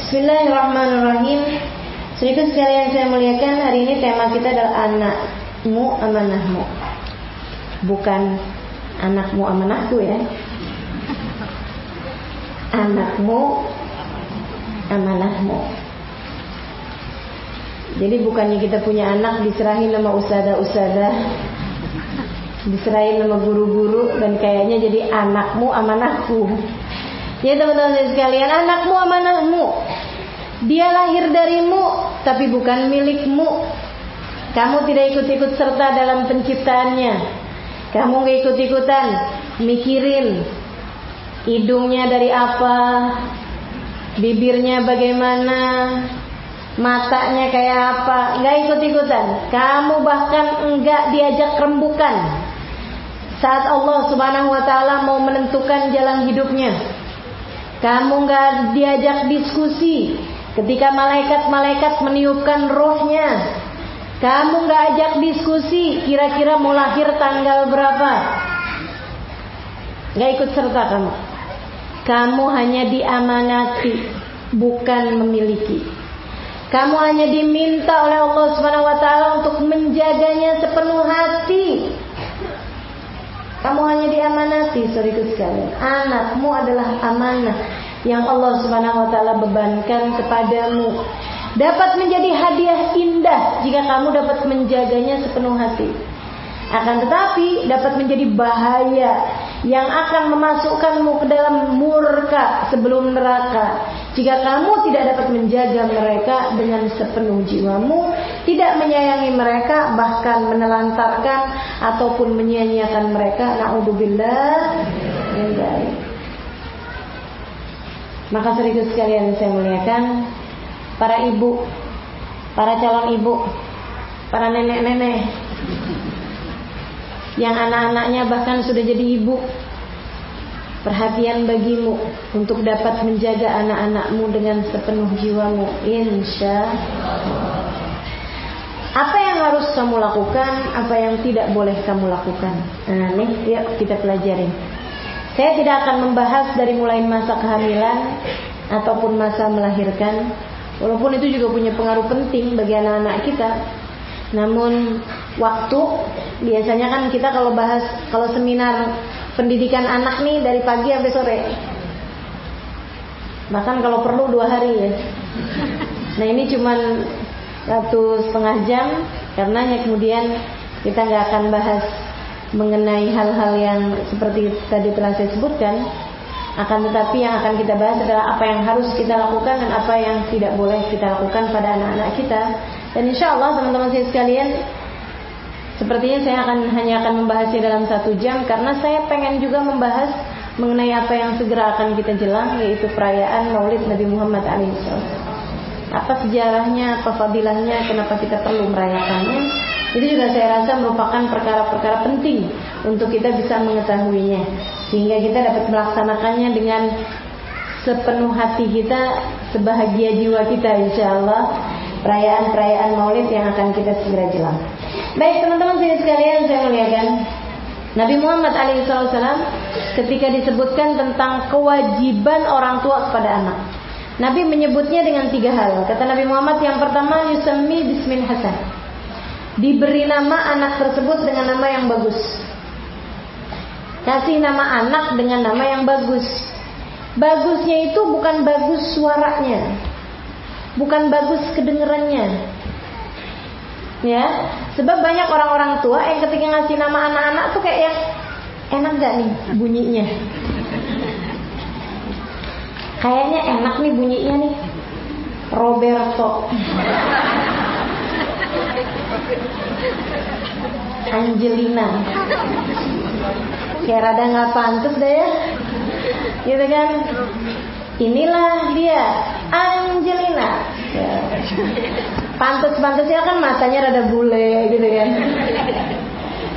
Bismillahirrahmanirrahim. Saudara sekalian saya muliakan, hari ini tema kita adalah anakmu amanahmu. Bukan anakmu amanahku ya. Anakmu amanahmu. Jadi bukannya kita punya anak diserahin sama ustadzah, diserahin sama guru-guru dan kayaknya jadi anakmu amanahku. Ya teman-teman sekalian, anakmu amanahmu. Dia lahir darimu tapi bukan milikmu. Kamu tidak ikut-ikut serta dalam penciptaannya. Kamu gak ikut-ikutan mikirin hidungnya dari apa, bibirnya bagaimana, matanya kayak apa. Gak ikut-ikutan. Kamu bahkan enggak diajak rembukan saat Allah Subhanahu wa ta'ala mau menentukan jalan hidupnya. Kamu gak diajak diskusi ketika malaikat-malaikat meniupkan rohnya. Kamu gak ajak diskusi kira-kira mau lahir tanggal berapa. Gak ikut serta kamu. Kamu hanya diamanati, bukan memiliki. Kamu hanya diminta oleh Allah Subhanahu wa ta'ala untuk menjaganya sepenuh hati. Kamu hanya diamanati, saudaraku sekalian. Anakmu adalah amanah yang Allah Subhanahu wa ta'ala bebankan kepadamu. Dapat menjadi hadiah indah jika kamu dapat menjaganya sepenuh hati. Akan tetapi dapat menjadi bahaya yang akan memasukkanmu ke dalam murka sebelum neraka jika kamu tidak dapat menjaga mereka dengan sepenuh jiwamu, tidak menyayangi mereka, bahkan menelantarkan ataupun menyia-nyiakan mereka. Na'udzubillah min dzalik. Maka saudara sekalian saya muliakan, para ibu, para calon ibu, para nenek-nenek yang anak-anaknya bahkan sudah jadi ibu, perhatian bagimu untuk dapat menjaga anak-anakmu dengan sepenuh jiwamu, insya Allah. Apa yang harus kamu lakukan, apa yang tidak boleh kamu lakukan. Nah nih, yuk kita pelajari. Saya tidak akan membahas dari mulai masa kehamilan ataupun masa melahirkan, walaupun itu juga punya pengaruh penting bagi anak-anak kita. Namun waktu, biasanya kan kita kalau bahas, kalau seminar pendidikan anak nih dari pagi sampai sore, bahkan kalau perlu 2 hari ya. Nah ini cuman 1,5 jam, karenanya kemudian kita nggak akan bahas mengenai hal-hal yang seperti tadi telah saya sebutkan. Akan tetapi yang akan kita bahas adalah apa yang harus kita lakukan dan apa yang tidak boleh kita lakukan pada anak-anak kita. Dan insya Allah teman-teman saya sekalian, sepertinya saya hanya akan membahasnya dalam 1 jam, karena saya pengen juga membahas mengenai apa yang segera akan kita jelang, yaitu perayaan Maulid Nabi Muhammad SAW. Apa sejarahnya, apa fadilahnya, kenapa kita perlu merayakannya. Itu juga saya rasa merupakan perkara-perkara penting untuk kita bisa mengetahuinya, sehingga kita dapat melaksanakannya dengan sepenuh hati kita, sebahagia jiwa kita, insya Allah. Perayaan-perayaan Maulid yang akan kita segera jelang. Baik teman-teman sekalian, saya muliakan, Nabi Muhammad SAW ketika disebutkan tentang kewajiban orang tua kepada anak, Nabi menyebutnya dengan 3 hal. Kata Nabi Muhammad, yang pertama, yusammi bismin hasan, diberi nama anak tersebut dengan nama yang bagus. Kasih nama anak dengan nama yang bagus. Bagusnya itu bukan bagus suaranya, bukan bagus kedengerannya. Ya, sebab banyak orang-orang tua yang ketika ngasih nama anak-anak tuh kayak yang enak gak nih bunyinya? Kayaknya enak nih bunyinya nih, Roberto, Angelina, kayak rada gak pantas deh ya, gitu kan? Inilah dia Angelina ya. Pantas-pantasnya kan matanya rada bule gitu kan,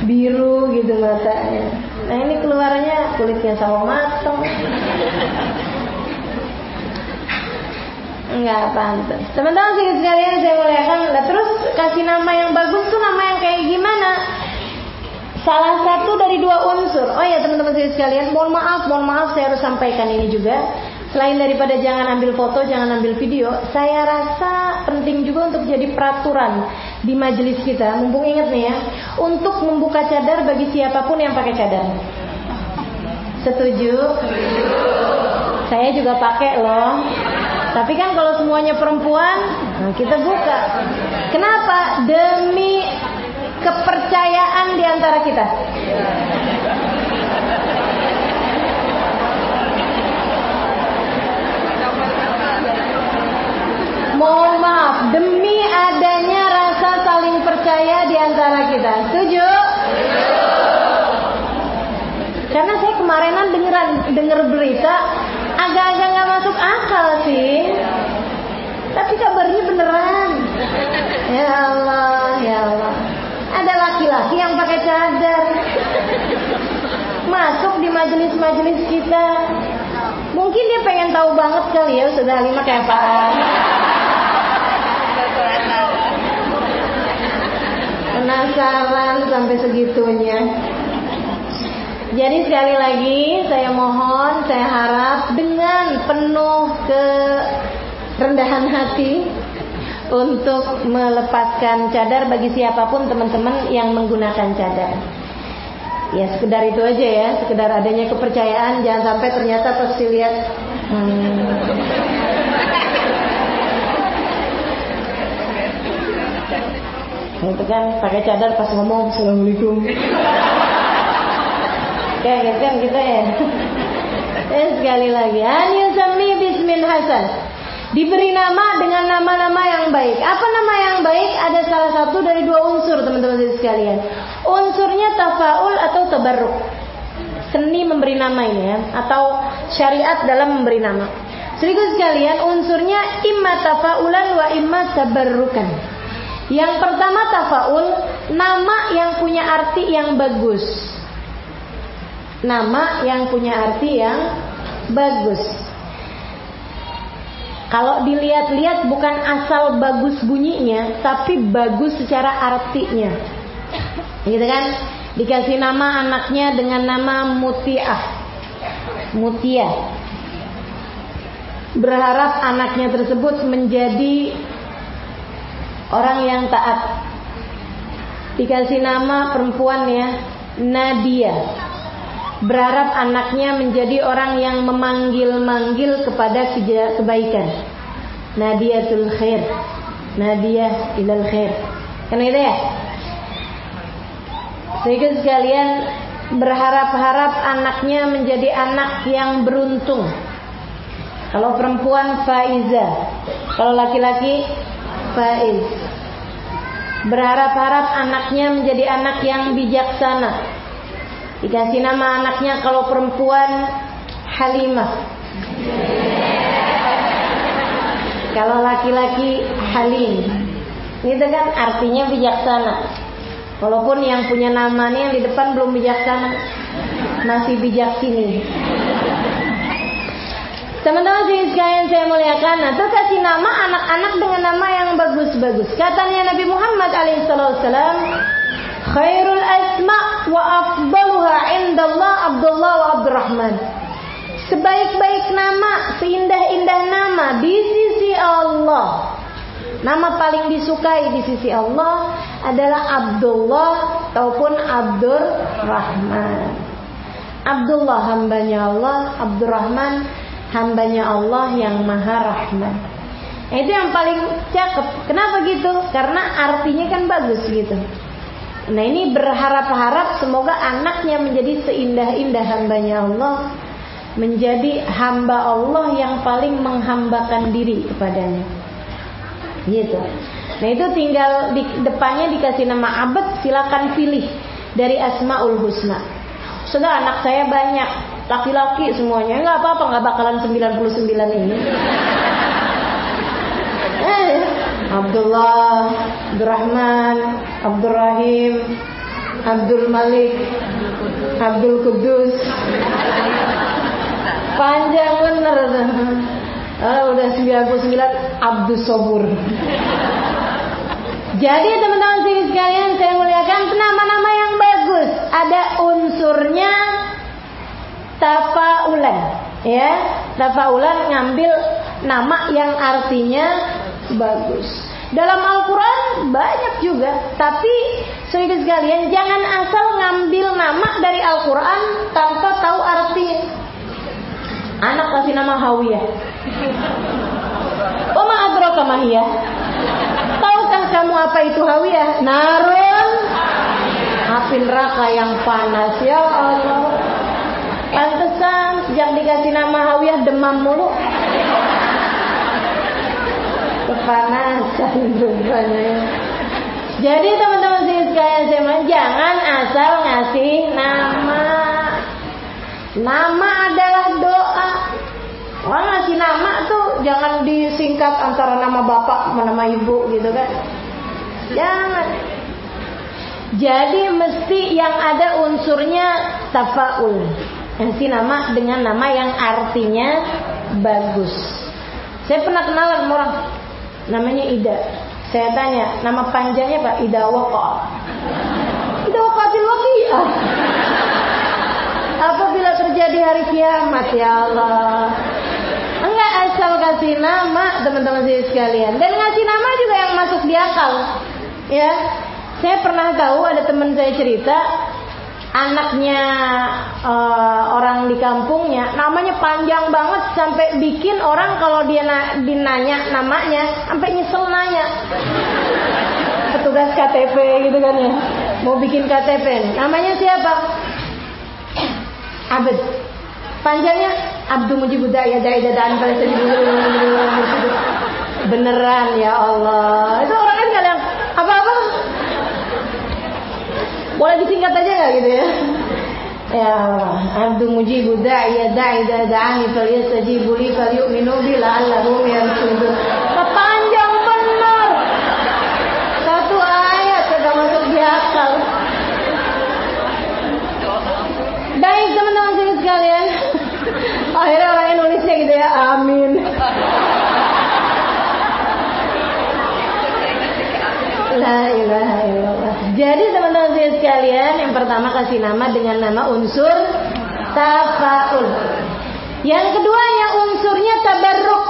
biru gitu matanya. Nah ini keluarnya kulitnya sawo mateng, nggak pantas. Teman-teman sekalian saya muliakan, terus kasih nama yang bagus tuh nama yang kayak gimana? Salah satu dari 2 unsur. Oh ya teman-teman sekalian, mohon maaf saya harus sampaikan ini juga. selain daripada jangan ambil foto, jangan ambil video, saya rasa penting juga untuk jadi peraturan di majelis kita. Mumpung ingat nih ya, untuk membuka cadar bagi siapapun yang pakai cadar. Setuju? Saya juga pakai loh. Tapi kan kalau semuanya perempuan, nah kita buka. Kenapa? Demi kepercayaan di antara kita. Mohon maaf, demi adanya rasa saling percaya di antara kita. Setuju? Karena saya kemarinan denger berita agak-agak nggak masuk akal sih. Tapi kabarnya beneran. Ya Allah, ya Allah. Ada laki-laki yang pakai cadar masuk di majelis-majelis kita. Mungkin dia pengen tahu banget kali ya Ustazah Halimah kayak apaan. Penasaran sampai segitunya. Jadi sekali lagi saya mohon, saya harap dengan penuh kerendahan hati untuk melepaskan cadar bagi siapapun teman-teman yang menggunakan cadar. Ya sekedar itu aja ya, sekedar adanya kepercayaan. Jangan sampai ternyata pas dilihat itu kan pakai cadar pas ngomong Assalamualaikum. Kayak gitu kan kita ya. Sekali lagi, an yusami bismin hasan, diberi nama dengan nama-nama yang baik. Apa nama yang baik? Ada salah satu dari dua unsur teman-teman sekalian. Unsurnya tafaul atau tabarruk. Seni memberi nama ini ya, atau syariat dalam memberi nama. Sedikit sekalian, unsurnya imma tafaulan wa imma tabarrukan. Yang pertama tafaul, nama yang punya arti yang bagus. Nama yang punya arti yang bagus. Kalau dilihat-lihat bukan asal bagus bunyinya, tapi bagus secara artinya. Gitu kan? Dikasih nama anaknya dengan nama Mutiah. Mutia. Berharap anaknya tersebut menjadi orang yang taat. Dikasih nama perempuan ya, Nadia. Berharap anaknya menjadi orang yang memanggil-manggil kepada kebaikan. Nadiatul khair, Nadia ilal khair. Kan gitu ya? Sehingga sekalian berharap-harap anaknya menjadi anak yang beruntung. Kalau perempuan Faiza, kalau laki-laki Faiz. Berharap-harap anaknya menjadi anak yang bijaksana. Dikasih nama anaknya kalau perempuan Halimah, kalau laki-laki Halim. Itu kan artinya bijaksana. Walaupun yang punya namanya yang di depan belum bijaksana, masih bijak sini. Teman-teman sekalian saya muliakan, nah terus kasih nama anak-anak dengan nama yang bagus-bagus. Katanya Nabi Muhammad alaihissalam, khairul asma wa afdaluha indallah Abdullah wa Abdurrahman. Sebaik-baik nama, seindah-indah nama di sisi Allah, nama paling disukai di sisi Allah adalah Abdullah ataupun Abdurrahman. Abdullah hambanya Allah, Abdurrahman hambanya Allah yang maha rahman. Itu yang paling cakep. Kenapa gitu? Karena artinya kan bagus gitu. Nah ini berharap-harap semoga anaknya menjadi seindah-indah hambanya Allah, menjadi hamba Allah yang paling menghambakan diri kepadanya. Gitu. Nah itu tinggal di depannya dikasih nama abad, silakan pilih dari Asmaul Husna. Sudah anak saya banyak, laki-laki semuanya, nggak apa-apa, nggak bakalan 99 ini. Abdullah, Abdurrahman, Abdurrahim, Abdul Malik, Abdul Kudus. Panjang bener. Udah 99, Abdus Sobur. Jadi teman-teman sekalian saya muliakan, nama-nama yang bagus ada unsurnya tafaulan. Ya, tafaulan ngambil nama yang artinya bagus. Dalam Al-Quran banyak juga, tapi saudara sekalian jangan asal ngambil nama dari Al-Quran tanpa tahu artinya. Anak kasih nama Hawiyah. Wa ma adraka ma hiya? Tahukah kamu apa itu Hawiyah? Narun api neraka yang panas. Ya Allah. Pantesan sejak dikasih nama Hawiyah demam mulu. Kepanasan rupanya. Jadi teman-teman sekalian, jangan asal ngasih nama. Nama adalah doa. Orang ngasih nama tuh jangan disingkat antara nama bapak sama nama ibu gitu kan. Jangan. Jadi mesti yang ada unsurnya tafaul. Ngasih nama dengan nama yang artinya bagus. Saya pernah kenalan sama orang namanya Ida. Saya tanya, nama panjangnya Pak? Ida Waqa. Ida Waqatil Waqi'ah. Apabila terjadi hari kiamat, ya Allah. Enggak asal kasih nama, teman-teman saya sekalian. Dan ngasih nama juga yang masuk di akal. Ya. Saya pernah tahu ada teman saya cerita, anaknya orang di kampungnya namanya panjang banget sampai bikin orang kalau dia dinanya namanya sampai nyesel nanya. Petugas KTP gitu kan ya, mau bikin KTP, namanya siapa? Abed. Panjangnya Abdul Mujibud Da'iyah Da'idada'an beneran ya Allah. Itu orang kan gak yang apa-apa. Boleh disingkat aja gak gitu ya? Ya Allah. Abdul Mujibud Da'iyah Da'idada'an falyastajibu li falyu'minu bi la'allahum yarshudun. Panjang benar. Satu ayat sudah masuk di akal. Baik teman-teman sekalian. Akhirnya orangnya nulisnya gitu ya, amin. La ilaha illallah. Jadi teman-teman sekalian, yang pertama kasih nama dengan nama unsur tafaul. Yang keduanya unsurnya tabarruk.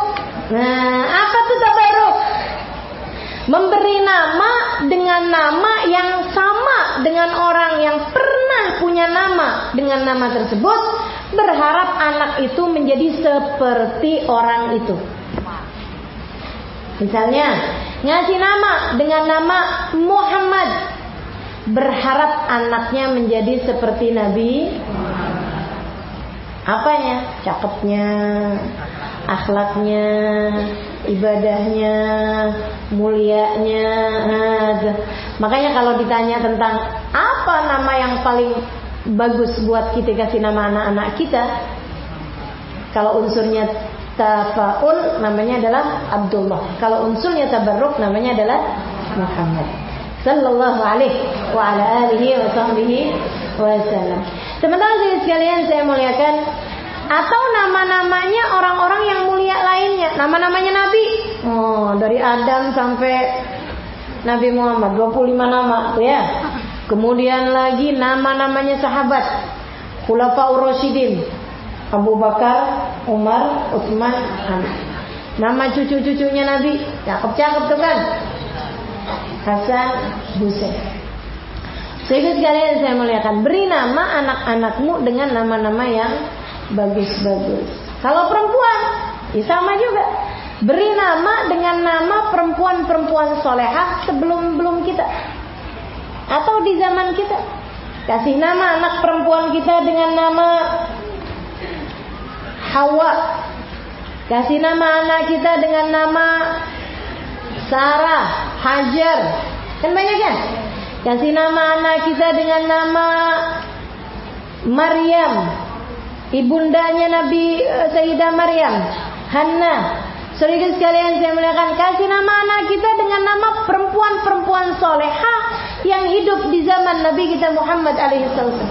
Nah, apa tuh tabarruk? Memberi nama dengan nama yang sama dengan orang yang pernah punya nama dengan nama tersebut, berharap anak itu menjadi seperti orang itu. Misalnya, ngasih nama dengan nama Muhammad, berharap anaknya menjadi seperti Nabi. Apanya? Cakepnya, akhlaknya, ibadahnya, mulianya. Makanya kalau ditanya tentang apa nama yang paling bagus buat kita kasih nama anak-anak kita, kalau unsurnya tafaul namanya adalah Abdullah, kalau unsurnya tabarruk namanya adalah Muhammad sallallahu alaihi wa ala alihi wa sahbihi wasallam. Teman-teman sekalian saya muliakan, atau nama-namanya orang-orang yang mulia lainnya, nama-namanya Nabi. Oh, dari Adam sampai Nabi Muhammad 25 nama tuh ya. Kemudian lagi nama-namanya sahabat, Khulafaur Rasyidin, Abu Bakar, Umar, Utsman, Ali. Nama cucu-cucunya Nabi, cakep-cakep tuh kan, Hasan, Husain. Sehingga sekalian saya muliakan, beri nama anak-anakmu dengan nama-nama yang bagus-bagus. Kalau perempuan, ya sama juga. Beri nama dengan nama perempuan-perempuan solehah sebelum kita, atau di zaman kita. Kasih nama anak perempuan kita dengan nama Hawa. Kasih nama anak kita dengan nama Sarah, Hajar. Kan banyak kan? Kasih nama anak kita dengan nama Maryam, ibundanya Nabi Sayyidah Maryam, Hanna. Saudara sekalian saya muliakan, kasih nama anak kita dengan nama perempuan-perempuan solehah yang hidup di zaman Nabi kita Muhammad alaihissalam.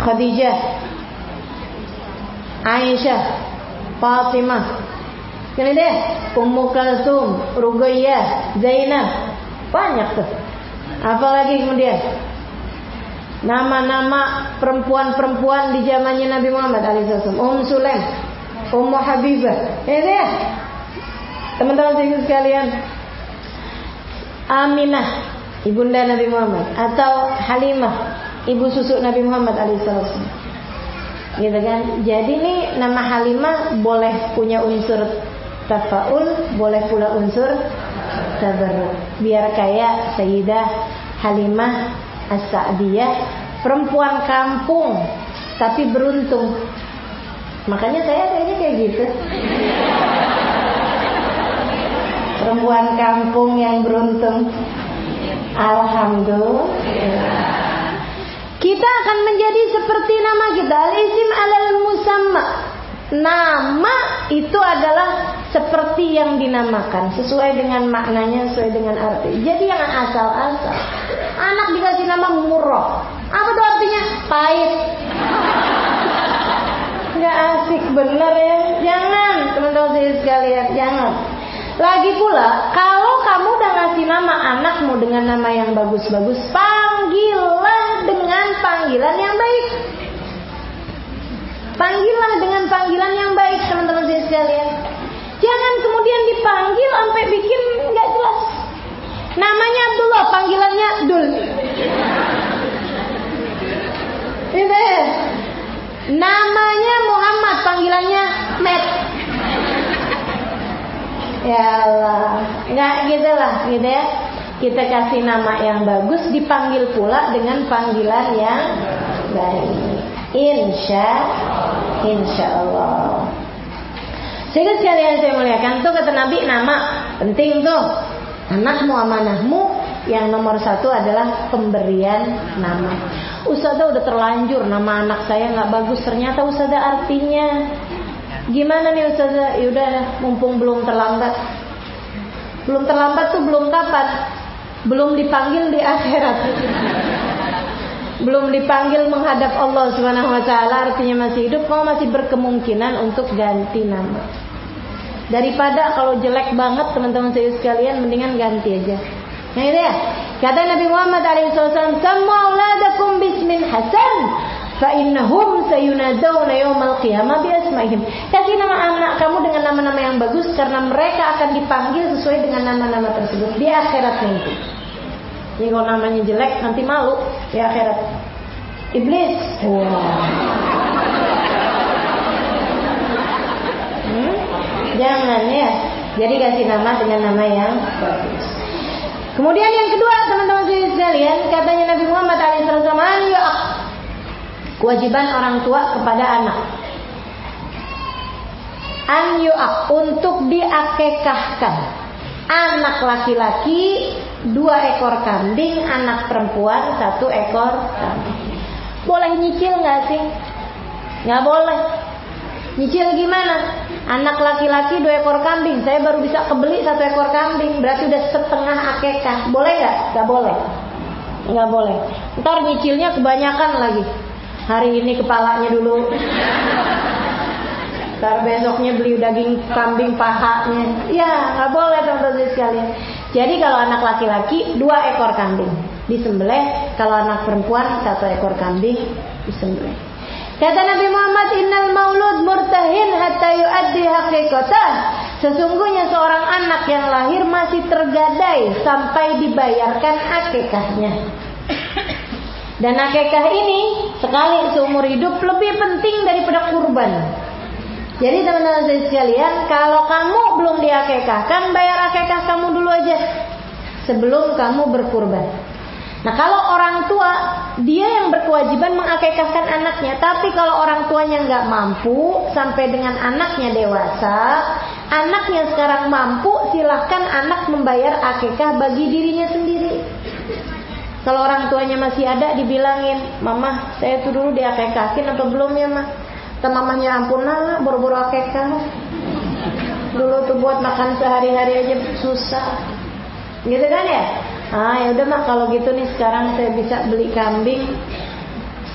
Khadijah, Aisyah, Fatimah, kemudian Ummu Kalsum, Ruqayyah, Zainab. Banyak tuh. Apalagi kemudian nama-nama perempuan-perempuan di zamannya Nabi Muhammad alaihissalam. Sulaim, Ummu Habibah, ya. Teman-teman sekalian, Aminah, ibunda Nabi Muhammad, atau Halimah, ibu susu Nabi Muhammad alaihissalam. Gitu kan? Jadi nih nama Halimah boleh punya unsur tafaul, boleh pula unsur tabarruk. Biar kayak Sayyidah Halimah As-Sa'diyah, perempuan kampung tapi beruntung. Makanya saya kayaknya kayak gitu. Perempuan kampung yang beruntung. Alhamdulillah. Kita akan menjadi seperti nama kita. Al-isim alal musamma. Nama itu adalah seperti yang dinamakan, sesuai dengan maknanya, sesuai dengan arti. Jadi jangan asal-asal. Anak dikasih nama Murrah. Apa tuh artinya? Pahit. Nggak asik bener ya. Jangan, teman-teman sekalian, jangan. Lagi pula, kalau kamu udah ngasih nama anakmu dengan nama yang bagus-bagus, panggillah dengan panggilan yang baik. Panggillah dengan panggilan yang baik, teman-teman sekalian. Jangan kemudian dipanggil sampai bikin nggak jelas. Namanya Abdullah, panggilannya Dul. Gitu ya. Namanya Muhammad, panggilannya Matt. Ya Allah, nggak gitu lah, gitu ya. Kita kasih nama yang bagus, dipanggil pula dengan panggilan yang baik. Insya Allah. Sehingga sekalian saya muliakan, tuh kata Nabi, nama penting tuh. Anakmu amanahmu, yang nomor satu adalah pemberian nama. Ustazah udah terlanjur nama anak saya nggak bagus, ternyata Ustazah artinya gimana nih Ustazah? Yaudah, mumpung belum terlambat. Belum terlambat tuh belum kapan? Belum dipanggil di akhirat. Belum dipanggil menghadap Allah Subhanahu wa taala, artinya masih hidup, kau masih berkemungkinan untuk ganti nama. Daripada kalau jelek banget teman-teman saya sekalian, mendingan ganti aja. Nah ini ya, kata Nabi Muhammad SAW, "Sammu auladakum bismin hasan, fa innahum sayunadawna yaumal qiyamah bi asma'ihim." Kasih nama anak kamu dengan nama-nama yang bagus, karena mereka akan dipanggil sesuai dengan nama-nama tersebut di akhirat nanti. Jadi kalau namanya jelek nanti malu di akhirat. Iblis. Wow. Jangan ya. Jadi kasih nama dengan nama yang bagus. Kemudian yang kedua, teman-teman sekalian, katanya Nabi Muhammad SAW, kewajiban orang tua kepada anak. An yu'aq, untuk diakekahkan. Anak laki-laki 2 ekor kambing, anak perempuan 1 ekor kambing. Boleh nyicil nggak sih? Nggak boleh. Nyicil gimana? Anak laki-laki 2 ekor kambing, saya baru bisa kebeli 1 ekor kambing, berarti udah setengah akekah. Boleh nggak? Nggak boleh. Nggak boleh. Ntar nyicilnya kebanyakan lagi. Hari ini kepalanya dulu. Ntar besoknya beli daging kambing pahanya. Ya, nggak boleh teman-teman sekalian. Jadi kalau anak laki-laki 2 ekor kambing disembelih, kalau anak perempuan 1 ekor kambing disembelih. Kata Nabi Muhammad, "Innal maulud murtahin hatta yu'addi haqiqatah." Sesungguhnya seorang anak yang lahir masih tergadai sampai dibayarkan akikahnya. Dan akikah ini sekali seumur hidup lebih penting daripada kurban. Jadi teman-teman sekalian, kalau kamu belum diakikahkan, bayar akikah kamu dulu aja sebelum kamu berkurban. Nah, kalau orang tua, dia yang berkewajiban mengakikahkan anaknya. Tapi kalau orang tuanya nggak mampu sampai dengan anaknya dewasa, anaknya sekarang mampu, silahkan anak membayar akikah bagi dirinya sendiri. Kalau orang tuanya masih ada, dibilangin, "Mama, saya tuh dulu diakikahin atau belum ya, Ma?" Kata mamanya, "Ampun nak, buru-buru akikah. Dulu tuh buat makan sehari-hari aja susah." Gitu kan ya? Ya udah Mak, kalau gitu nih sekarang saya bisa beli kambing,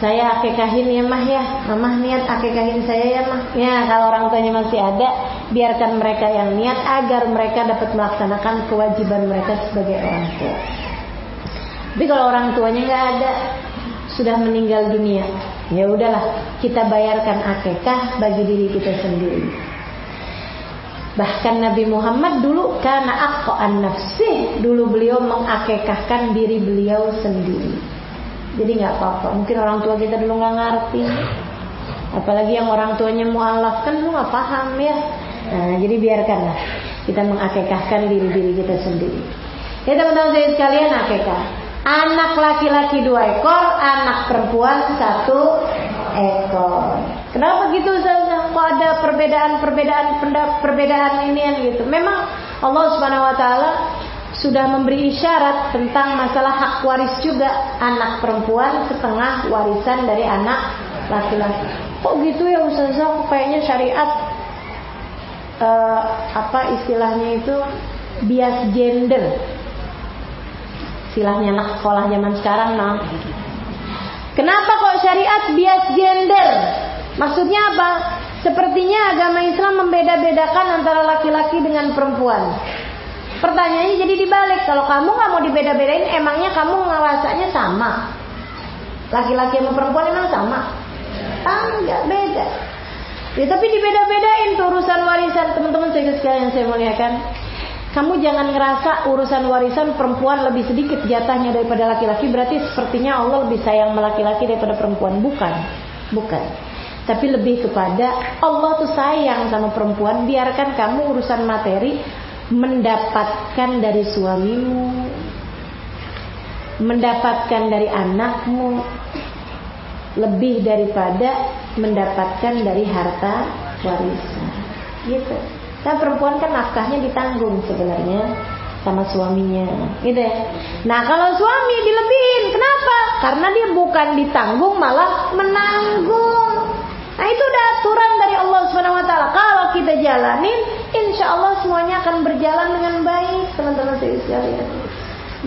saya akikahin ya Mah ya. Mama niat akikahin saya ya Mah. Ya, kalau orang tuanya masih ada, biarkan mereka yang niat agar mereka dapat melaksanakan kewajiban mereka sebagai orang tua. Tapi kalau orang tuanya nggak ada, sudah meninggal dunia, ya udahlah kita bayarkan akikah bagi diri kita sendiri. Bahkan Nabi Muhammad dulu karena aqan nafsih, dulu beliau mengakikahkan diri beliau sendiri. Jadi nggak apa-apa. Mungkin orang tua kita dulu nggak ngerti, apalagi yang orang tuanya mualaf kan dulu nggak paham ya. Nah, jadi biarkanlah kita mengakikahkan diri kita sendiri. Ya teman-teman saya sekalian, akikah. Anak laki-laki 2 ekor, anak perempuan 1 ekor. Kenapa gitu Ustazah? Kok ada perbedaan inian gitu? Memang Allah Subhanahu wa taala sudah memberi isyarat tentang masalah hak waris juga. Anak perempuan setengah warisan dari anak laki-laki. Kok gitu ya Ustazah? Kayaknya syariat istilahnya itu bias gender. Istilahnya anak sekolah zaman sekarang, nah. Kenapa kok syariat bias gender? Maksudnya apa? Sepertinya agama Islam membeda-bedakan antara laki-laki dengan perempuan. Pertanyaannya jadi dibalik. Kalau kamu gak mau dibeda-bedain, emangnya kamu ngerasanya sama? Laki-laki sama perempuan emang sama? Enggak, beda. Ya, tapi dibeda-bedain tuh urusan warisan. Teman-teman sekalian saya muliakan, kamu jangan ngerasa urusan warisan perempuan lebih sedikit jatahnya daripada laki-laki, berarti sepertinya Allah lebih sayang sama laki-laki daripada perempuan. Bukan. Tapi lebih kepada Allah tuh sayang sama perempuan. Biarkan kamu urusan materi mendapatkan dari suamimu, mendapatkan dari anakmu, lebih daripada mendapatkan dari harta warisan. Gitu. Nah, perempuan kan nafkahnya ditanggung sebenarnya sama suaminya, gitu ya. Nah, kalau suami dilebihin, kenapa? Karena dia bukan ditanggung, malah menanggung. Nah, itu udah aturan dari Allah Subhanahu wa taala. Kalau kita jalanin, insya Allah semuanya akan berjalan dengan baik, teman-teman sekalian.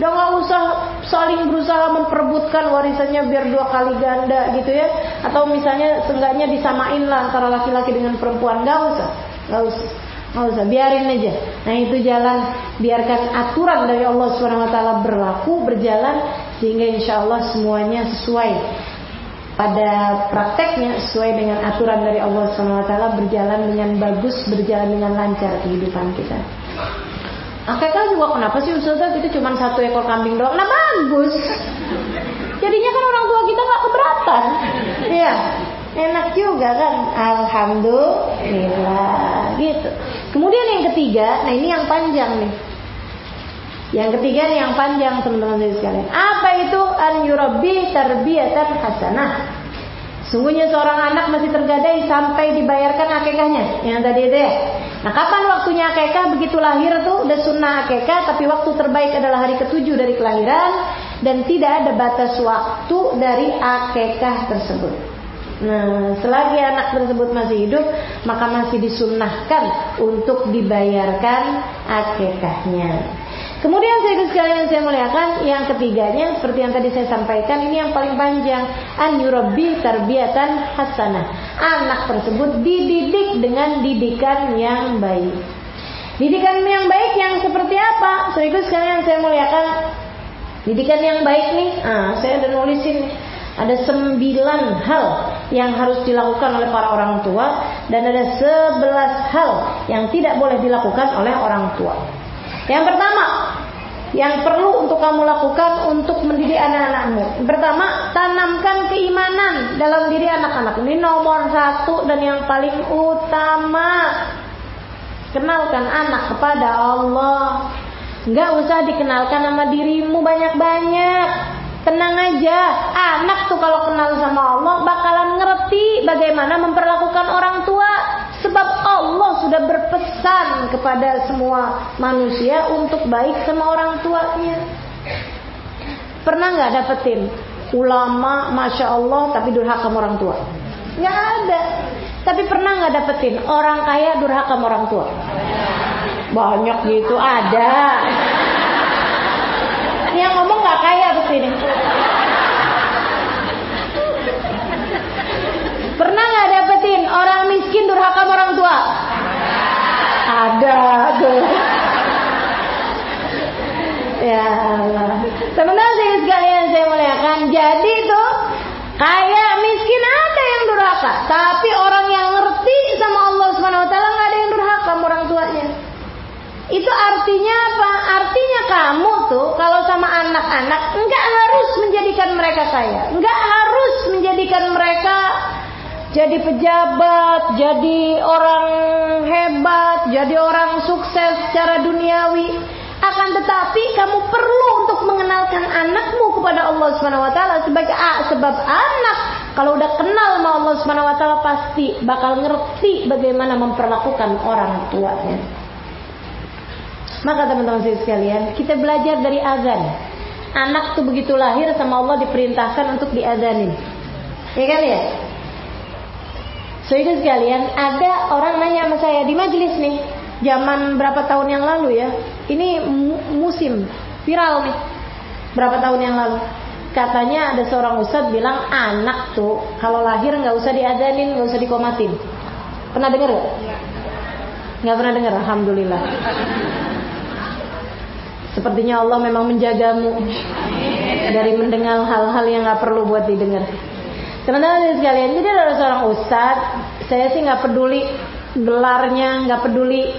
Udah nggak usah saling berusaha memperebutkan warisannya biar 2 kali ganda gitu ya. Atau misalnya seenggaknya disamain lah antara laki-laki dengan perempuan. Nggak usah, biarin aja. Nah, itu jalan, biarkan aturan dari Allah SWT berlaku, berjalan, sehingga insya Allah semuanya sesuai pada prakteknya, sesuai dengan aturan dari Allah SWT, berjalan dengan bagus, berjalan dengan lancar kehidupan kita. Akikah juga kenapa sih Ustazah itu cuma 1 ekor kambing doang? Nah, bagus. Jadinya kan orang tua kita nggak keberatan. Iya. Enak juga kan, alhamdulillah gitu. Kemudian yang ketiga, nah ini yang panjang nih. Yang ketiga nih yang panjang teman-teman sekalian. Apa itu an yurabbi tarbiyatan hasanah? Sungguhnya seorang anak masih tergadai sampai dibayarkan akikahnya. Yang tadi itu ya. Nah, kapan waktunya akikah? Begitu lahir tuh udah sunnah akikah, tapi waktu terbaik adalah hari ke-7 dari kelahiran dan tidak ada batas waktu dari akikah tersebut. Nah, selagi anak tersebut masih hidup, maka masih disunnahkan untuk dibayarkan akikahnya. Kemudian sekalian saya muliakan, yang ketiganya seperti yang tadi saya sampaikan, ini yang paling panjang, an yurabbi tarbiyatan hasanah. Anak tersebut dididik dengan didikan yang baik. Didikan yang baik yang seperti apa? Sekalian saya muliakan, didikan yang baik nih, saya udah nulisin nih. Ada 9 hal yang harus dilakukan oleh para orang tua, dan ada 11 hal yang tidak boleh dilakukan oleh orang tua. Yang pertama, yang perlu untuk kamu lakukan untuk mendidik anak-anakmu. Pertama, tanamkan keimanan dalam diri anak-anak. Ini nomor 1 dan yang paling utama. Kenalkan anak kepada Allah. Nggak usah dikenalkan sama dirimu banyak-banyak. Tenang aja, anak tuh kalau kenal sama Allah bakalan ngerti bagaimana memperlakukan orang tua. Sebab Allah sudah berpesan kepada semua manusia untuk baik sama orang tuanya. Pernah gak dapetin ulama Masya Allah tapi durhaka sama orang tua? Gak ada. Tapi pernah gak dapetin orang kaya durhaka sama orang tua? Banyak gitu, ada. Yang ngomong gak kaya kesini. Pernah gak dapetin orang miskin durhaka sama orang tua? Ada tuh. Ya Allah. Teman-teman sekalian saya muliakan. Jadi tuh artinya apa? Artinya kamu tuh kalau sama anak-anak enggak harus menjadikan mereka kaya, enggak harus menjadikan mereka jadi pejabat, jadi orang hebat, jadi orang sukses secara duniawi. Akan tetapi kamu perlu untuk mengenalkan anakmu kepada Allah Subhanahu wa taala sebab anak kalau udah kenal sama Allah Subhanahu wa taala pasti bakal ngerti bagaimana memperlakukan orang tuanya. Maka teman-teman sekalian, kita belajar dari azan. Anak tuh begitu lahir sama Allah diperintahkan untuk diazanin. Ya kan ya? Saudara sekalian, ada orang nanya sama saya di majelis nih, zaman berapa tahun yang lalu ya? Ini musim viral nih. Berapa tahun yang lalu? Katanya ada seorang ustadz bilang anak tuh kalau lahir nggak usah diazanin, nggak usah dikomatin. Pernah dengar nggak? Nggak pernah dengar. Alhamdulillah. Sepertinya Allah memang menjagamu dari mendengar hal-hal yang nggak perlu buat didengar. Teman-teman sekalian, jadi ada seorang ustadz, saya sih nggak peduli gelarnya, nggak peduli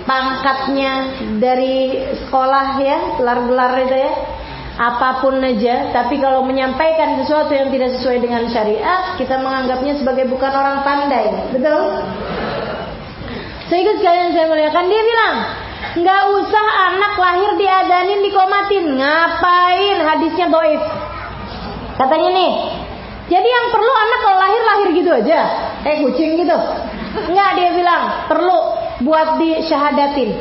pangkatnya dari sekolah ya, gelar-gelar itu ya, apapun aja. Tapi kalau menyampaikan sesuatu yang tidak sesuai dengan syariat, kita menganggapnya sebagai bukan orang pandai, betul? Sehingga sekalian saya muliakan, dia bilang nggak usah anak lahir diadanin, dikomatin. Ngapain? Hadisnya dhaif. Katanya nih, jadi yang perlu anak kalau lahir gitu aja, kayak kucing gitu. Enggak, dia bilang perlu buat disyahadatin.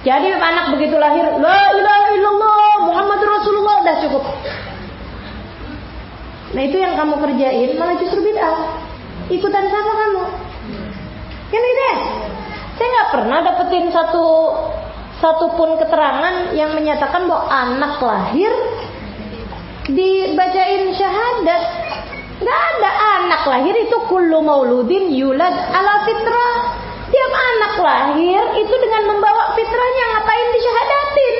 Jadi anak begitu lahir, la ilaha illallah Muhammadur Rasulullah, dah cukup. Nah itu yang kamu kerjain malah justru bid'ah. Ikutan siapa kamu? Kan gitu ya? Saya nggak pernah dapetin satu pun keterangan yang menyatakan bahwa anak lahir dibacain syahadat. Gak ada. Anak lahir itu kullu mauludin yulad ala fitrah. Tiap anak lahir itu dengan membawa fitrahnya, ngapain disyahadatin?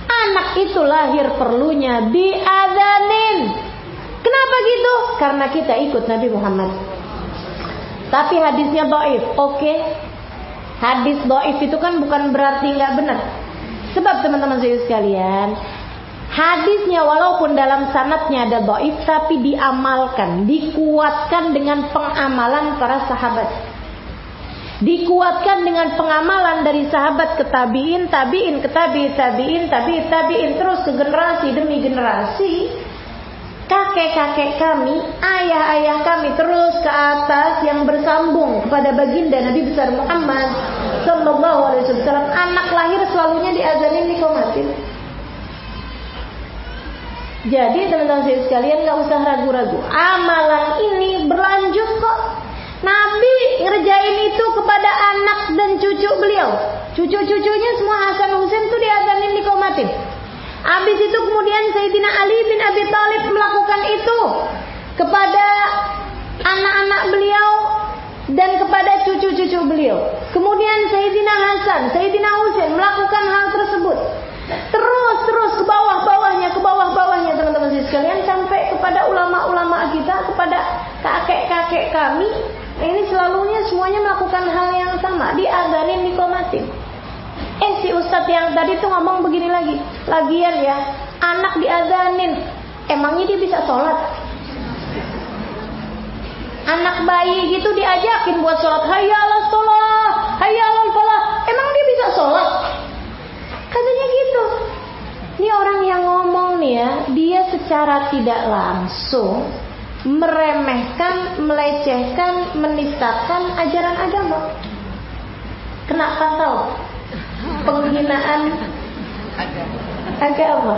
Anak itu lahir perlunya diadzanin. Kenapa gitu? Karena kita ikut Nabi Muhammad. Tapi hadisnya dhaif. Oke. Hadis dhaif itu kan bukan berarti gak benar. Sebab teman-teman sekalian, hadisnya walaupun dalam sanadnya ada dhaif, tapi diamalkan, dikuatkan dengan pengamalan para sahabat. Dikuatkan dengan pengamalan dari sahabat ke tabi'in, tabi'in ke tabi'in, tabi'in terus ke generasi demi generasi. Kakek-kakek kami, ayah-ayah kami terus ke atas yang bersambung kepada baginda Nabi besar Muhammad sallallahu alaihi wasallam. Anak lahir selalunya diazanin, dikomatin. Jadi teman-teman saya sekalian, gak usah ragu-ragu. Amalan ini berlanjut kok. Nabi ngerjain itu kepada anak dan cucu beliau. Cucu-cucunya semua Hasan Husain itu diazanin, dikomatin. Habis itu kemudian Sayyidina Ali bin Abi Thalib melakukan itu kepada anak-anak beliau dan kepada cucu-cucu beliau. Kemudian Sayyidina Hasan, Sayyidina Husain melakukan hal tersebut. Terus ke bawah-bawahnya teman-teman sekalian, sampai kepada ulama-ulama kita, kepada kakek-kakek kami. Ini selalunya semuanya melakukan hal yang sama, diazanin, dikomatin. Si ustadz yang tadi tuh ngomong begini lagi, lagian ya, anak diazanin, emangnya dia bisa sholat? Anak bayi gitu diajakin buat sholat, hayya 'alas sholat, hayya 'alal falah, emang dia bisa sholat? Katanya gitu. Ini orang yang ngomong nih ya, dia secara tidak langsung meremehkan, melecehkan, menistakan ajaran agama. Kena pasal penghinaan agama,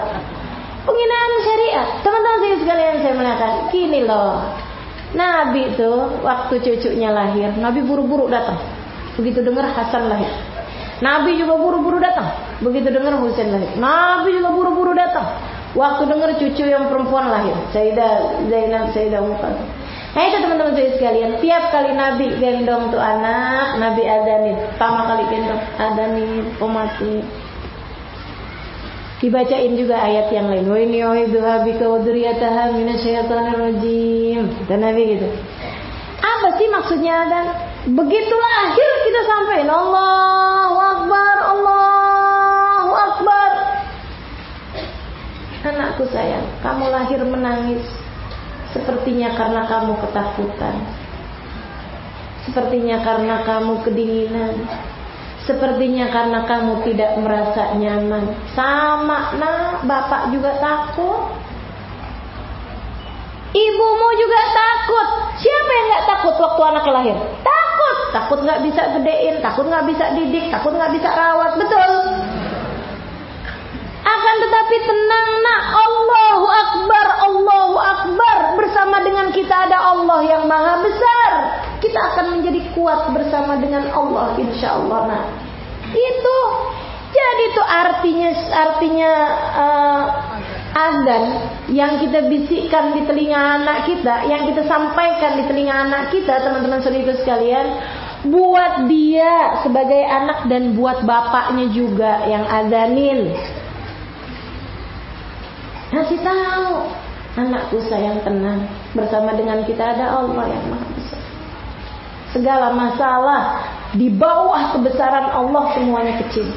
penghinaan syariat. Teman-teman sekalian, saya mengatakan gini loh, Nabi tuh waktu cucunya lahir, Nabi buru-buru datang. Begitu dengar Hasan lahir, Nabi juga buru-buru datang. Begitu dengar Husain lahir, Nabi juga buru-buru datang. Waktu dengar cucu yang perempuan lahir, Sayyidah Zainab, Sayyidah Ummu Kalsum. Nah itu teman-teman saya sekalian, tiap kali Nabi gendong tuh anak, Nabi adanin. Pertama kali gendong, adanin, komatin. Dibacain juga ayat yang lain. Wa inni u'idzuha bika wa dzurriyyataha minasyaitonir rajim. Dan Nabi gitu. Apa sih maksudnya adzan? Begitu lahir kita sampaikan Allahu Akbar, Allahu Akbar. Anakku sayang, kamu lahir menangis, sepertinya karena kamu ketakutan, sepertinya karena kamu kedinginan, sepertinya karena kamu tidak merasa nyaman. Sama nak, bapak juga takut, ibumu juga takut. Siapa yang gak takut waktu anaknya lahir? Takut gak bisa gedein, takut gak bisa didik, takut gak bisa rawat, betul? Akan tetapi tenang nak, Allahu Akbar, Allahu Akbar. Bersama dengan kita ada Allah yang maha besar. Kita akan menjadi kuat bersama dengan Allah, insya Allah nak. Itu jadi itu artinya azan yang kita bisikkan di telinga anak kita, yang kita sampaikan di telinga anak kita, teman-teman saudara sekalian, buat dia sebagai anak dan buat bapaknya juga yang azanin. Kasih tahu, anakku sayang, tenang, bersama dengan kita ada Allah yang maha besar. Segala masalah di bawah kebesaran Allah semuanya kecil.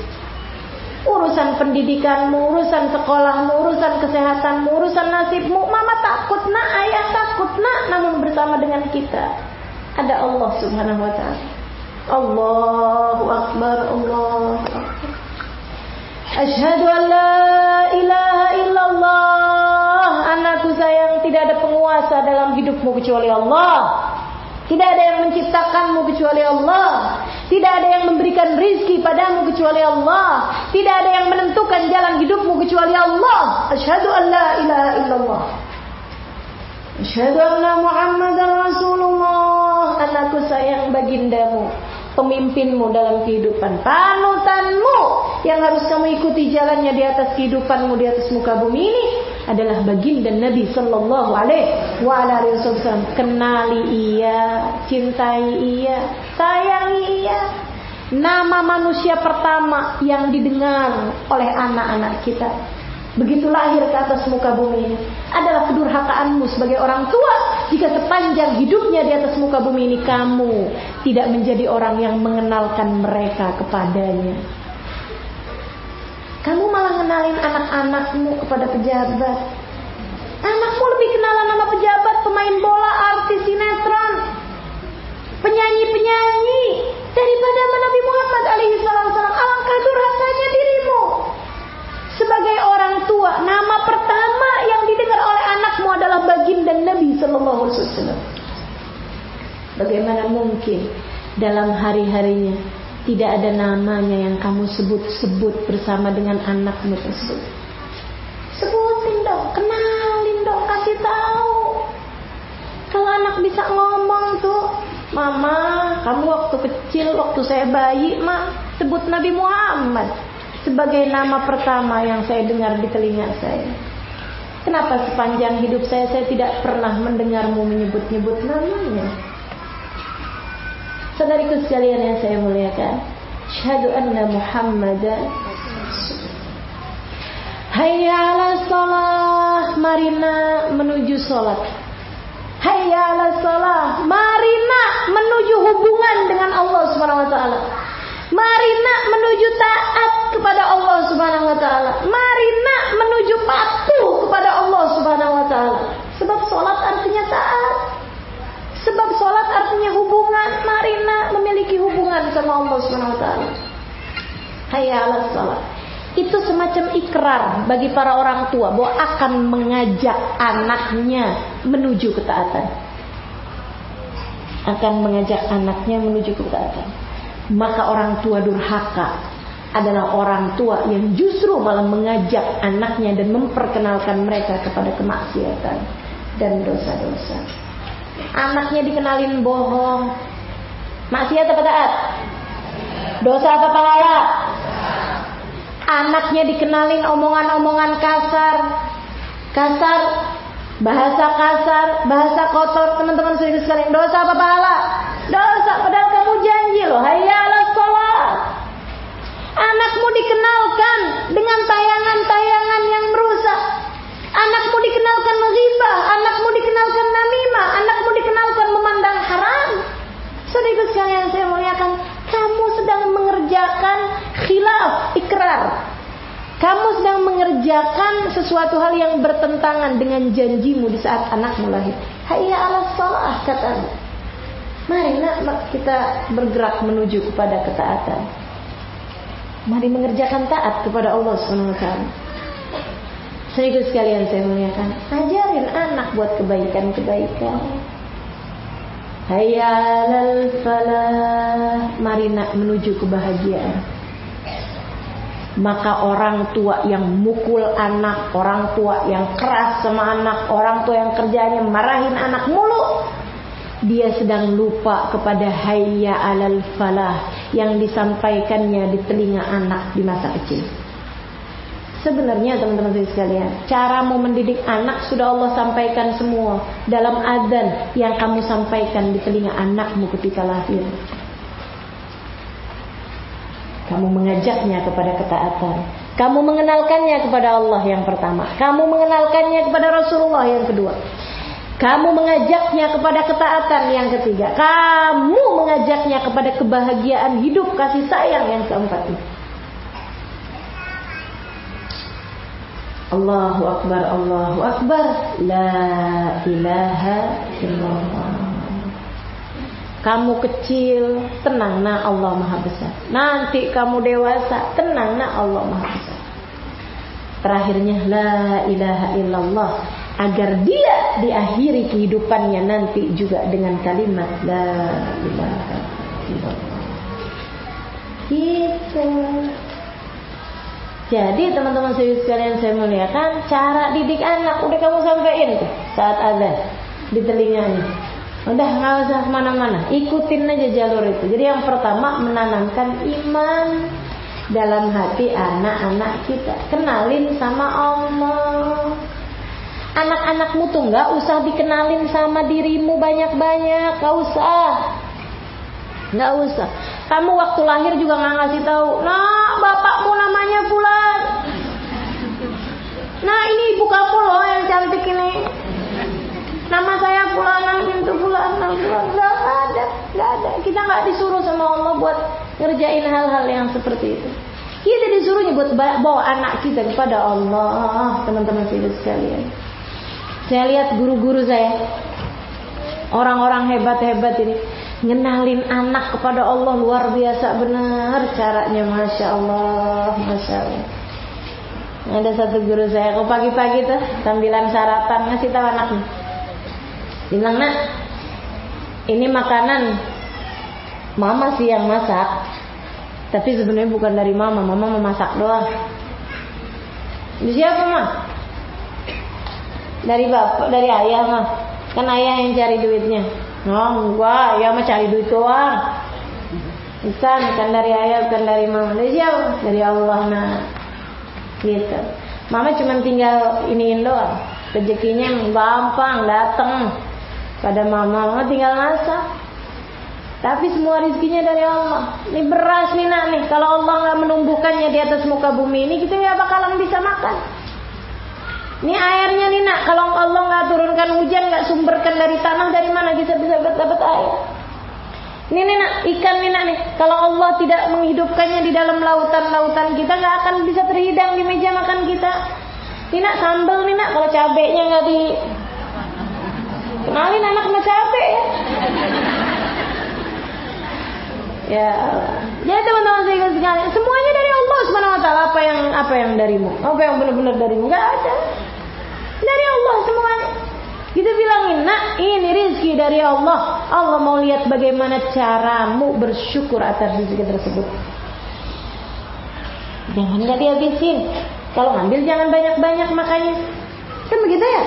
Urusan pendidikanmu, urusan sekolahmu, urusan kesehatanmu, urusan nasibmu, mama takut nak, ayah takut nak, namun bersama dengan kita ada Allah Subhanahu wa ta'ala. Allahu Akbar, Allahu Akbar. Asyhadu an la ilaha illallah. Anakku sayang, tidak ada penguasa dalam hidupmu kecuali Allah. Tidak ada yang menciptakanmu kecuali Allah. Tidak ada yang memberikan rizki padamu kecuali Allah. Tidak ada yang menentukan jalan hidupmu kecuali Allah. Asyhadu an la ilaha illallah. Asyhadu anna Muhammadan Rasulullah. Anakku sayang, bagindamu, pemimpinmu dalam kehidupan, panutanmu yang harus kamu ikuti jalannya di atas kehidupanmu di atas muka bumi ini adalah baginda Nabi sallallahu alaihi wasallam. Kenali ia, cintai ia, sayangi ia. Nama manusia pertama yang didengar oleh anak-anak kita begitu lahir ke atas muka bumi ini adalah kedurhakaanmu sebagai orang tua jika sepanjang hidupnya di atas muka bumi ini kamu tidak menjadi orang yang mengenalkan mereka kepadanya. Kamu malah ngenalin anak-anakmu kepada pejabat. Anakmu lebih kenalan nama pejabat, pemain bola, artis sinetron, penyanyi-penyanyi daripada Nabi Muhammad alaihi wasallam. Alangkah durhakanya dirimu. Sebagai orang tua, nama pertama yang didengar oleh anakmu adalah baginda Nabi sallallahu alaihi wasallam. Bagaimana mungkin dalam hari-harinya tidak ada namanya yang kamu sebut-sebut bersama dengan anakmu tersebut? Sebutin dong, kenalin dong, kasih tahu. Kalau anak bisa ngomong tuh, mama, kamu waktu kecil, waktu saya bayi, sebut Nabi Muhammad sebagai nama pertama yang saya dengar di telinga saya. Kenapa sepanjang hidup saya tidak pernah mendengarmu menyebut-nyebut namanya? Saudariku sekalian yang saya muliakan, syahadu anna Muhammadan. Hayya 'alas shalah, marina menuju salat. Hayya 'alas shalah, marina menuju hubungan dengan Allah Subhanahu wa taala. Marina menuju taat kepada Allah Subhanahu wa taala. Marina menuju patuh kepada Allah Subhanahu wa taala. Sebab salat artinya taat. Sebab salat artinya hubungan. Marina memiliki hubungan sama Allah Subhanahu wa taala. Hayya 'alas shalah. Itu semacam ikrar bagi para orang tua bahwa akan mengajak anaknya menuju ketaatan. Akan mengajak anaknya menuju ketaatan. Maka orang tua durhaka adalah orang tua yang justru malah mengajak anaknya dan memperkenalkan mereka kepada kemaksiatan dan dosa-dosa. Anaknya dikenalin bohong. Maksiat apa taat? Dosa apa pahala? Anaknya dikenalin omongan-omongan kasar, bahasa kotor. Teman-teman saudara sekalian, dosa apa pahala? Dosa, padahal kamu janji loh, hayya 'alas shalah. Anakmu dikenalkan dengan tayangan-tayangan yang merusak. Anakmu dikenalkan ghibah, anakmu dikenalkan namimah, anakmu dikenalkan memandang haram. Saudara sekalian sesuatu hal yang bertentangan dengan janjimu di saat anakmu lahir. Hayya 'alas shalah, kata. Mari nak kita bergerak menuju kepada ketaatan. Mari mengerjakan taat kepada Allah Subhanahu wa taala. Saudara sekalian saya muliakan, ajarin anak buat kebaikan-kebaikan. Hayya 'alal falah, mari nak menuju kebahagiaan. Maka orang tua yang mukul anak, orang tua yang keras sama anak, orang tua yang kerjanya marahin anak mulu, dia sedang lupa kepada hayya 'alal falah yang disampaikannya di telinga anak di masa kecil. Sebenarnya teman-teman sekalian, cara mau mendidik anak sudah Allah sampaikan semua dalam adzan yang kamu sampaikan di telinga anakmu ketika lahir. Kamu mengajaknya kepada ketaatan, kamu mengenalkannya kepada Allah yang pertama, kamu mengenalkannya kepada Rasulullah yang kedua, kamu mengajaknya kepada ketaatan yang ketiga, kamu mengajaknya kepada kebahagiaan hidup, kasih sayang yang keempat ini. Allahu Akbar, Allahu Akbar, la ilaha illallah. Kamu kecil, tenang nak, Allah Maha Besar. Nanti kamu dewasa, tenang nak, Allah Maha Besar. Terakhirnya la ilaha illallah, agar dia diakhiri kehidupannya nanti juga dengan kalimat la ilaha illallah. Gitu. Jadi teman-teman sekalian saya muliakan, cara didik anak udah kamu sampaikan tuh saat azan di telinganya. Udah nggak usah kemana-mana, ikutin aja jalur itu. Jadi yang pertama menanamkan iman dalam hati anak-anak kita, kenalin sama Allah. Anak-anakmu tuh nggak usah dikenalin sama dirimu banyak-banyak, nggak usah. Kamu waktu lahir juga nggak ngasih tahu, nah bapakmu namanya Fulan, nah ini ibu kamu loh yang cantik ini, nama saya Fulan, itu Fulan, nggak ada. Kita nggak disuruh sama Allah buat ngerjain hal-hal yang seperti itu. Kita disuruhnya buat bawa anak kita kepada Allah, teman-teman sekalian. Saya lihat guru-guru saya, orang-orang hebat-hebat ini, ngenalin anak kepada Allah luar biasa benar caranya, masya Allah. Ada satu guru saya, kalau pagi-pagi tuh sambilan sarapan ngasih tahu anaknya, bilang nak, ini makanan mama sih yang masak, tapi sebenarnya bukan dari mama memasak doang. Di siapa mah? Dari bapak, dari ayah mah, kan ayah yang cari duitnya. Oh enggak, ya mah cari duit doang. Bukan dari ayah, bukan dari mama. Dari siapa? Dari Allah nah. Gitu. Mama cuma tinggal iniin doang. Rezekinya gampang datang pada mama tinggal masak. Tapi semua rezekinya dari Allah. Ini beras nih nak nih, kalau Allah nggak menumbuhkannya di atas muka bumi ini, kita nggak bakalan bisa makan. Ini airnya nih nak, kalau Allah nggak turunkan hujan, nggak sumberkan dari tanah, dari mana kita bisa dapat air? Ini nih nak, ikan nih nak nih, kalau Allah tidak menghidupkannya di dalam lautan-lautan kita, nggak akan bisa terhidang di meja makan kita. Ini nak sambal nih nak, kalau cabenya nggak di kenalin anak sama cabe ya. Ya, jadi teman-teman sekalian, semuanya dari Allah Subhanahu wa taala. Apa yang darimu? Apa yang benar-benar darimu? Enggak ada. Dari Allah semuanya. Kita bilangin, nak, ini rezeki dari Allah. Allah mau lihat bagaimana caramu bersyukur atas rezeki tersebut. Jangan enggak dihabisin. Kalau ngambil jangan banyak-banyak makanya. Kan begitu ya?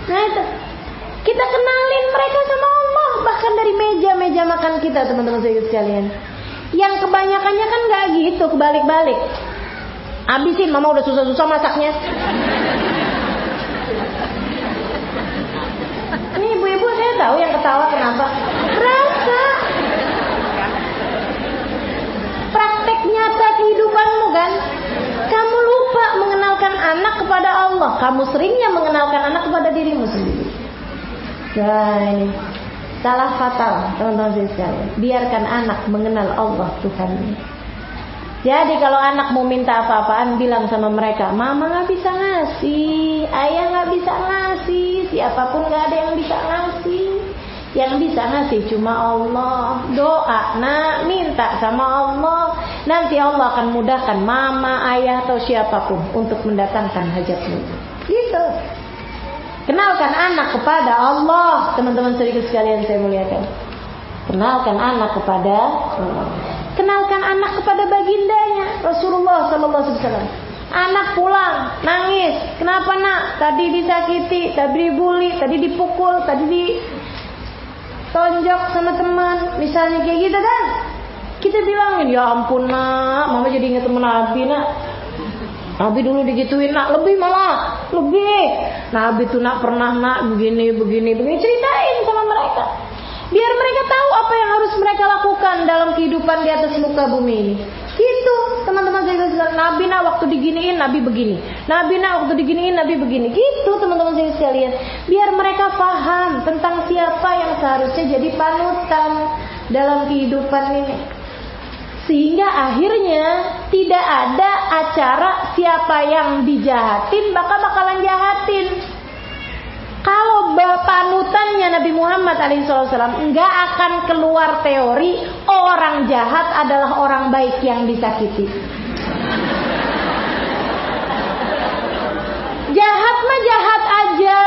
Nah itu. Kita kenalin mereka sama Allah, bahkan dari meja-meja makan kita, teman-teman sekalian. Yang kebanyakannya kan nggak gitu, kebalik-balik. Habisin, mama udah susah-susah masaknya. Ini ibu-ibu saya tahu yang ketawa kenapa. Rasa praktek nyata kehidupanmu kan. Kamu lupa mengenalkan anak kepada Allah. Kamu seringnya mengenalkan anak kepada dirimu sendiri. Nah ini salah fatal teman-teman sekalian. Biarkan anak mengenal Allah Tuhan. Jadi kalau anak mau minta apa-apaan, bilang sama mereka, mama gak bisa ngasih, ayah gak bisa ngasih, siapapun gak ada yang bisa ngasih. Yang bisa ngasih cuma Allah. Doa, nak, minta sama Allah. Nanti Allah akan mudahkan mama, ayah atau siapapun untuk mendatangkan hajatmu. Gitu. Kenalkan anak kepada Allah. Teman-teman sedikit sekalian saya muliakan. Kenalkan anak kepada Allah. Kenalkan anak kepada bagindanya Rasulullah SAW. Anak pulang nangis, kenapa nak? Tadi disakiti, tadi dibully, tadi dipukul, tadi ditonjok sama teman, misalnya kayak gitu kan? Kita bilangin, ya ampun nak, mama jadi ingat teman Nabi nak. Nabi dulu digituin nak, lebih malah, lebih. Nabi tuh nak pernah nak begini, ceritain sama mereka. Biar mereka tahu apa yang harus mereka lakukan dalam kehidupan di atas muka bumi ini. Gitu, teman-teman saya. Nabi nak waktu diginiin, Nabi begini. Nabi nak waktu diginiin, Nabi begini. Gitu, teman-teman saya sekalian. Biar mereka paham tentang siapa yang seharusnya jadi panutan dalam kehidupan ini. Sehingga akhirnya tidak ada acara siapa yang dijahatin bakalan jahatin. Kalau panutannya Nabi Muhammad SAW, enggak akan keluar teori orang jahat adalah orang baik yang disakiti. Jahat mah jahat aja,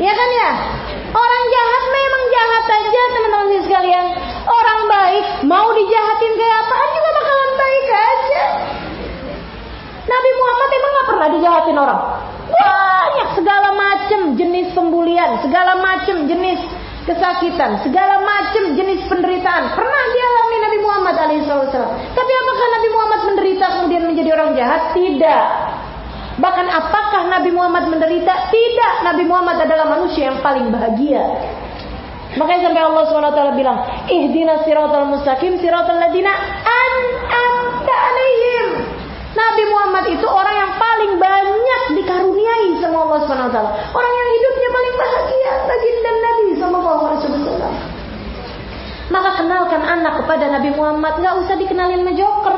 ya kan ya? Orang jahat memang jahat aja, teman-teman sekalian. Orang baik mau dijahatin kayak apaan juga bakalan baik aja. Nabi Muhammad emang gak pernah dijahatin orang. Banyak segala macam jenis pembulian, segala macam jenis kesakitan, segala macam jenis penderitaan pernah dialami Nabi Muhammad SAW. Tapi apakah Nabi Muhammad menderita kemudian menjadi orang jahat? Tidak. Bahkan apakah Nabi Muhammad menderita? Tidak. Nabi Muhammad adalah manusia yang paling bahagia. Makanya sampai Allah SWT bilang, ihdinas siratal mustaqim siratal ladzina an'amta alaihim. Nabi Muhammad itu orang yang paling banyak dikaruniai sama Allah SWT. Orang yang hidupnya paling bahagia, baginda Nabi SAW. Maka kenalkan anak kepada Nabi Muhammad. Gak usah dikenalin sama joker.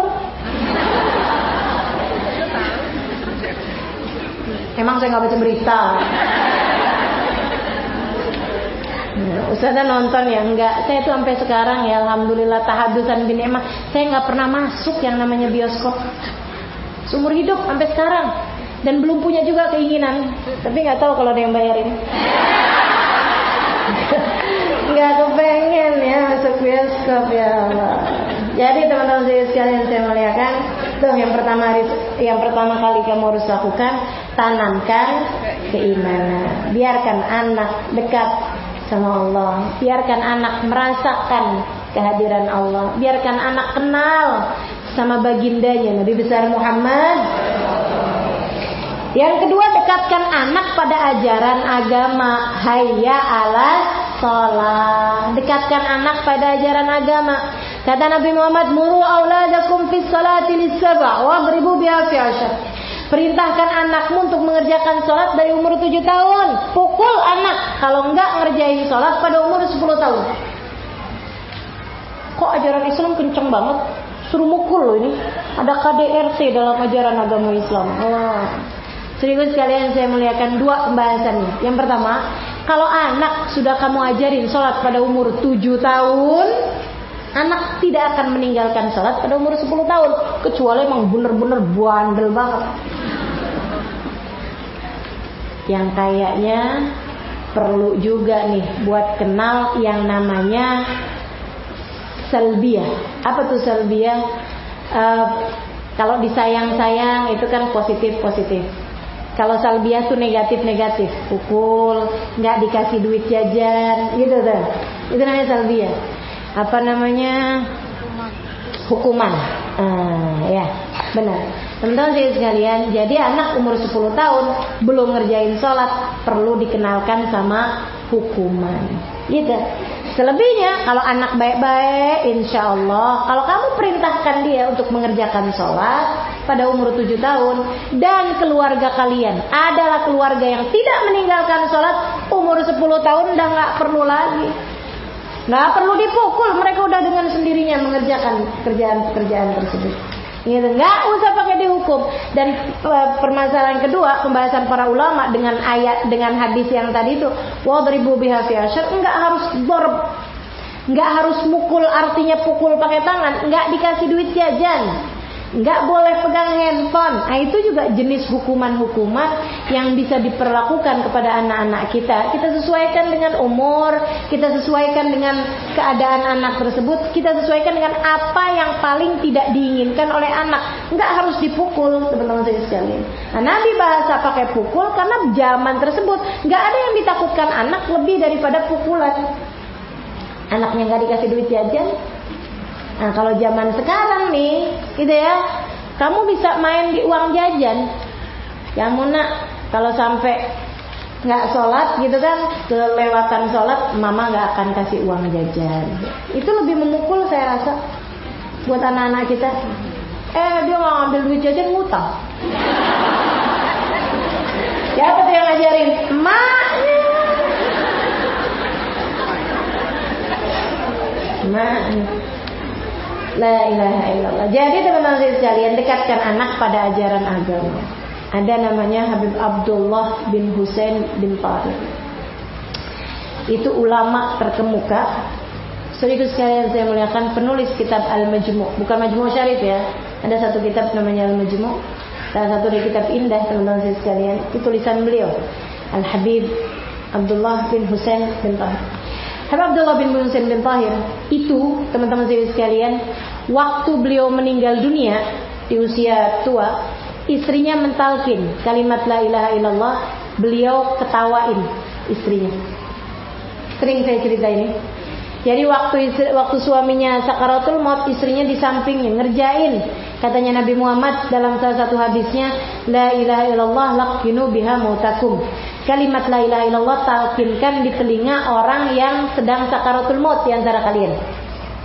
Emang saya gak baca berita. Ustazah nonton ya? Enggak. Saya tuh sampai sekarang ya alhamdulillah tahadusan bin Emah, saya gak pernah masuk yang namanya bioskop seumur hidup sampai sekarang. Dan belum punya juga keinginan. Tapi gak tahu kalau ada yang bayarin. Gak kepengen ya masuk bioskop, ya Allah. Jadi teman-teman saya sekalian, saya muliakan, tuh yang pertama kali kamu harus lakukan, tanamkan keimanan. Biarkan anak dekat sama Allah. Biarkan anak merasakan kehadiran Allah. Biarkan anak kenal sama bagindanya Nabi besar Muhammad. Yang kedua, dekatkan anak pada ajaran agama. Hayya 'alas shalah. Dekatkan anak pada ajaran agama. Kata Nabi Muhammad, muru auladakum fis salati lis-sab' wadribu biha fi 'ashr. Perintahkan anakmu untuk mengerjakan sholat dari umur 7 tahun. Pukul anak kalau enggak ngerjain sholat pada umur 10 tahun. Kok ajaran Islam kenceng banget? Suruh mukul loh ini. Ada KDRT dalam ajaran agama Islam. Serius sekalian, saya muliakan dua pembahasannya. Yang pertama, kalau anak sudah kamu ajarin sholat pada umur 7 tahun, anak tidak akan meninggalkan sholat pada umur 10 tahun. Kecuali emang bener-bener bandel banget. Yang kayaknya perlu juga nih buat kenal yang namanya salbiyah. Apa tuh salbiyah? Kalau disayang-sayang itu kan positif-positif. Kalau salbiyah tuh negatif-negatif. Pukul, nggak dikasih duit jajan, gitu tuh. Itu namanya salbiyah. Apa namanya? Hukuman. Ya, benar. Teman-teman sekalian, jadi anak umur 10 tahun belum ngerjain sholat, perlu dikenalkan sama hukuman. Gitu. Selebihnya, kalau anak baik-baik, insya Allah, kalau kamu perintahkan dia untuk mengerjakan sholat pada umur 7 tahun, dan keluarga kalian adalah keluarga yang tidak meninggalkan sholat, umur 10 tahun udah gak perlu lagi. Gak perlu dipukul, mereka udah dengan sendirinya mengerjakan pekerjaan-pekerjaan tersebut. Gitu, nggak usah pakai dihukum. Dan permasalahan kedua, pembahasan para ulama dengan ayat, dengan hadis yang tadi itu, wadribu biha fi asyr, nggak harus dorb, nggak harus mukul, artinya pukul pakai tangan, nggak dikasih duit jajan, nggak boleh pegang handphone. Nah, itu juga jenis hukuman-hukuman yang bisa diperlakukan kepada anak-anak kita. Kita sesuaikan dengan umur, kita sesuaikan dengan keadaan anak tersebut, kita sesuaikan dengan apa yang paling tidak diinginkan oleh anak. Nggak harus dipukul, teman-teman saya sekalian. Nah, Nabi bahasa pakai pukul karena zaman tersebut nggak ada yang ditakutkan anak lebih daripada pukulan. Anaknya nggak dikasih duit jajan. Nah, kalau zaman sekarang nih, gitu ya, kamu bisa main di uang jajan. Ya Muna, kalau sampai nggak sholat gitu kan, kelewatan sholat, mama nggak akan kasih uang jajan. Itu lebih memukul saya rasa buat anak-anak kita. Dia nggak ngambil duit jajan, ngutang. Siapa tuh yang ngajarin? Emaknya. Emaknya. La ilaha illallah. Jadi teman-teman sekalian, dekatkan anak pada ajaran agama. Ada namanya Habib Abdullah bin Husain bin Tahir. Itu ulama terkemuka. Saudara sekalian saya muliakan, penulis kitab Al-Majmu', bukan Majmu' Syarif ya. Ada satu kitab namanya Al-Majmu'. Salah satu dari kitab indah teman-teman sekalian. Itu tulisan beliau, Al-Habib Abdullah bin Husain bin Tahir. Habib Abdullah bin Husain bin Tahir itu, teman-teman sekalian, waktu beliau meninggal dunia di usia tua, istrinya mentalkin kalimat la ilaha illallah, beliau ketawain istrinya. Sering saya cerita ini. Jadi waktu suaminya sakaratul maut, istrinya di sampingnya ngerjain. Katanya Nabi Muhammad dalam salah satu hadisnya, la ilaha illallah laqinu biha mautakum. Kalimat la ilaha illallah talkinkan di telinga orang yang sedang sakaratul maut di antara kalian.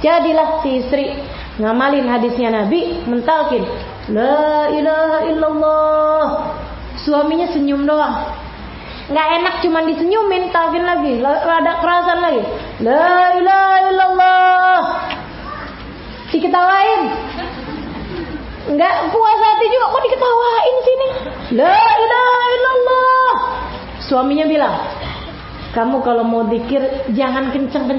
Jadilah si istri ngamalin hadisnya Nabi, mentalkin la ilaha illallah. Suaminya senyum doang. Nggak enak cuman disenyumin, talkin lagi, rada kerasan lagi. La ilaha illallah. Diketawain. Nggak puas hati juga, kok diketawain sini. La ilaha illallah. Suaminya bilang, kamu kalau mau zikir jangan kenceng-kenceng.